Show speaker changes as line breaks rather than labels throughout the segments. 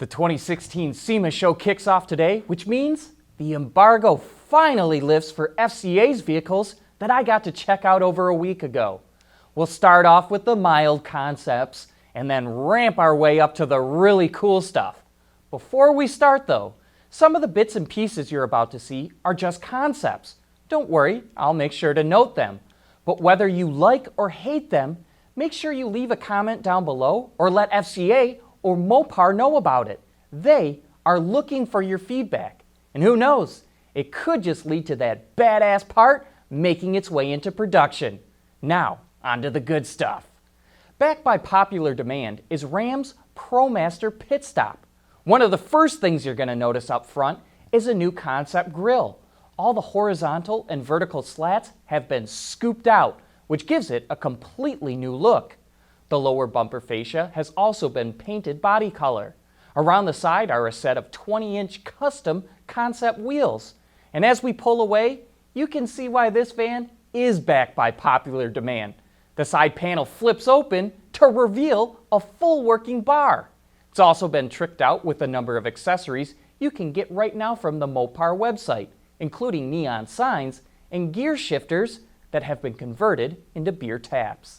The 2016 SEMA show kicks off today, which means the embargo finally lifts for FCA's vehicles that I got to check out over a week ago. We'll start off with the mild concepts and then ramp our way up to the really cool stuff. Before we start though, some of the bits and pieces you're about to see are just concepts. Don't worry, I'll make sure to note them. But whether you like or hate them, make sure you leave a comment down below or let FCA or Mopar know about it. They are looking for your feedback. And who knows, it could just lead to that badass part making its way into production. Now, on to the good stuff. Backed by popular demand is Ram's Promaster Pit Stop. One of the first things you're going to notice up front is a new concept grille. All the horizontal and vertical slats have been scooped out, which gives it a completely new look. The lower bumper fascia has also been painted body color. Around the side are a set of 20-inch custom concept wheels. And as we pull away, you can see why this van is backed by popular demand. The side panel flips open to reveal a full working bar. It's also been tricked out with a number of accessories you can get right now from the Mopar website, including neon signs and gear shifters that have been converted into beer taps.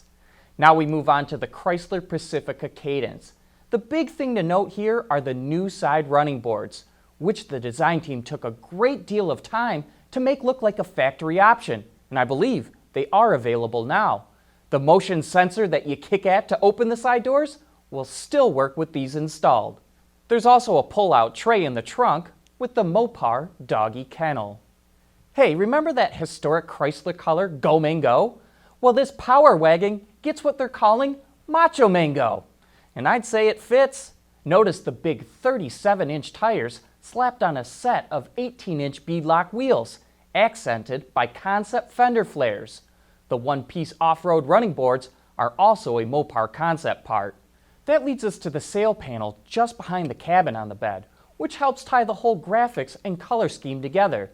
Now we move on to the Chrysler Pacifica Cadence. The big thing to note here are the new side running boards, which the design team took a great deal of time to make look like a factory option, and I believe they are available now. The motion sensor that you kick at to open the side doors will still work with these installed. There's also a pull-out tray in the trunk with the Mopar doggy kennel. Hey, remember that historic Chrysler color, Go Mango? Well, this power wagon gets what they're calling Macho Mango. And I'd say it fits. Notice the big 37-inch tires slapped on a set of 18-inch beadlock wheels, accented by concept fender flares. The one-piece off-road running boards are also a Mopar concept part. That leads us to the sail panel just behind the cabin on the bed, which helps tie the whole graphics and color scheme together.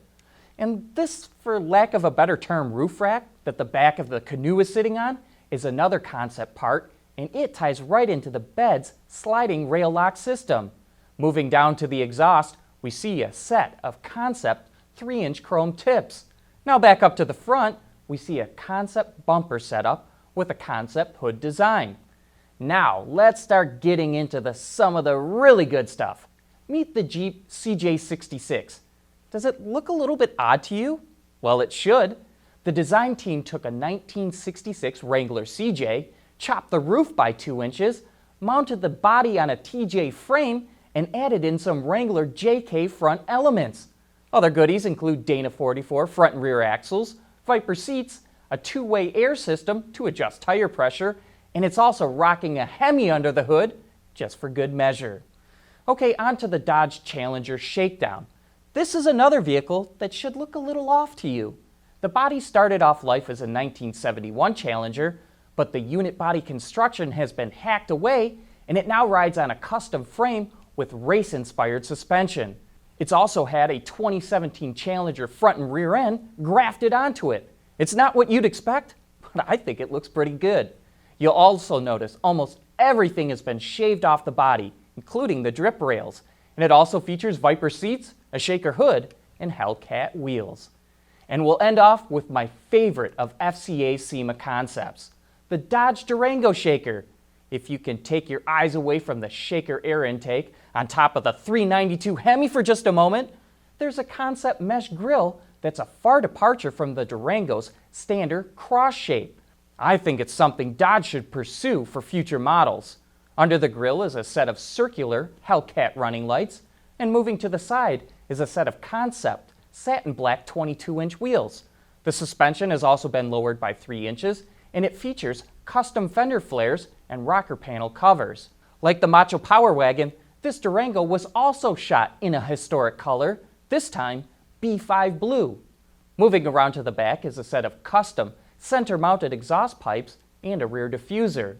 And this, for lack of a better term, roof rack that the back of the canoe is sitting on is another concept part, and it ties right into the bed's sliding rail lock system. Moving down to the exhaust, we see a set of concept 3-inch chrome tips. Now back up to the front, we see a concept bumper setup with a concept hood design. Now let's start getting into some of the really good stuff. Meet the Jeep CJ66. Does it look a little bit odd to you? Well, it should. The design team took a 1966 Wrangler CJ, chopped the roof by 2 inches, mounted the body on a TJ frame, and added in some Wrangler JK front elements. Other goodies include Dana 44 front and rear axles, Viper seats, a two-way air system to adjust tire pressure, and it's also rocking a Hemi under the hood, just for good measure. Okay, on to the Dodge Challenger Shakedown. This is another vehicle that should look a little off to you. The body started off life as a 1971 Challenger, but the unit body construction has been hacked away and it now rides on a custom frame with race-inspired suspension. It's also had a 2017 Challenger front and rear end grafted onto it. It's not what you'd expect, but I think it looks pretty good. You'll also notice almost everything has been shaved off the body, including the drip rails, and it also features Viper seats, a shaker hood, and Hellcat wheels. And we'll end off with my favorite of FCA SEMA concepts, the Dodge Durango shaker. If you can take your eyes away from the shaker air intake on top of the 392 Hemi for just a moment, there's a concept mesh grille that's a far departure from the Durango's standard cross shape. I think it's something Dodge should pursue for future models. Under the grille is a set of circular Hellcat running lights, and moving to the side is a set of concept satin black 22-inch wheels. The suspension has also been lowered by 3 inches, and it features custom fender flares and rocker panel covers. Like the Macho Power Wagon, this Durango was also shot in a historic color, this time B5 blue. Moving around to the back is a set of custom center-mounted exhaust pipes and a rear diffuser.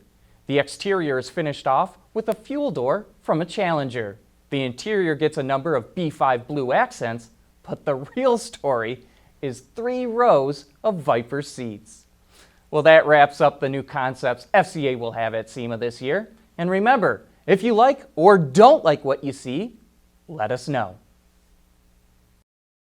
The exterior is finished off with a fuel door from a Challenger. The interior gets a number of B5 blue accents, but the real story is 3 rows of Viper seats. Well, that wraps up the new concepts FCA will have at SEMA this year. And remember, If you like or don't like what you see, let us know.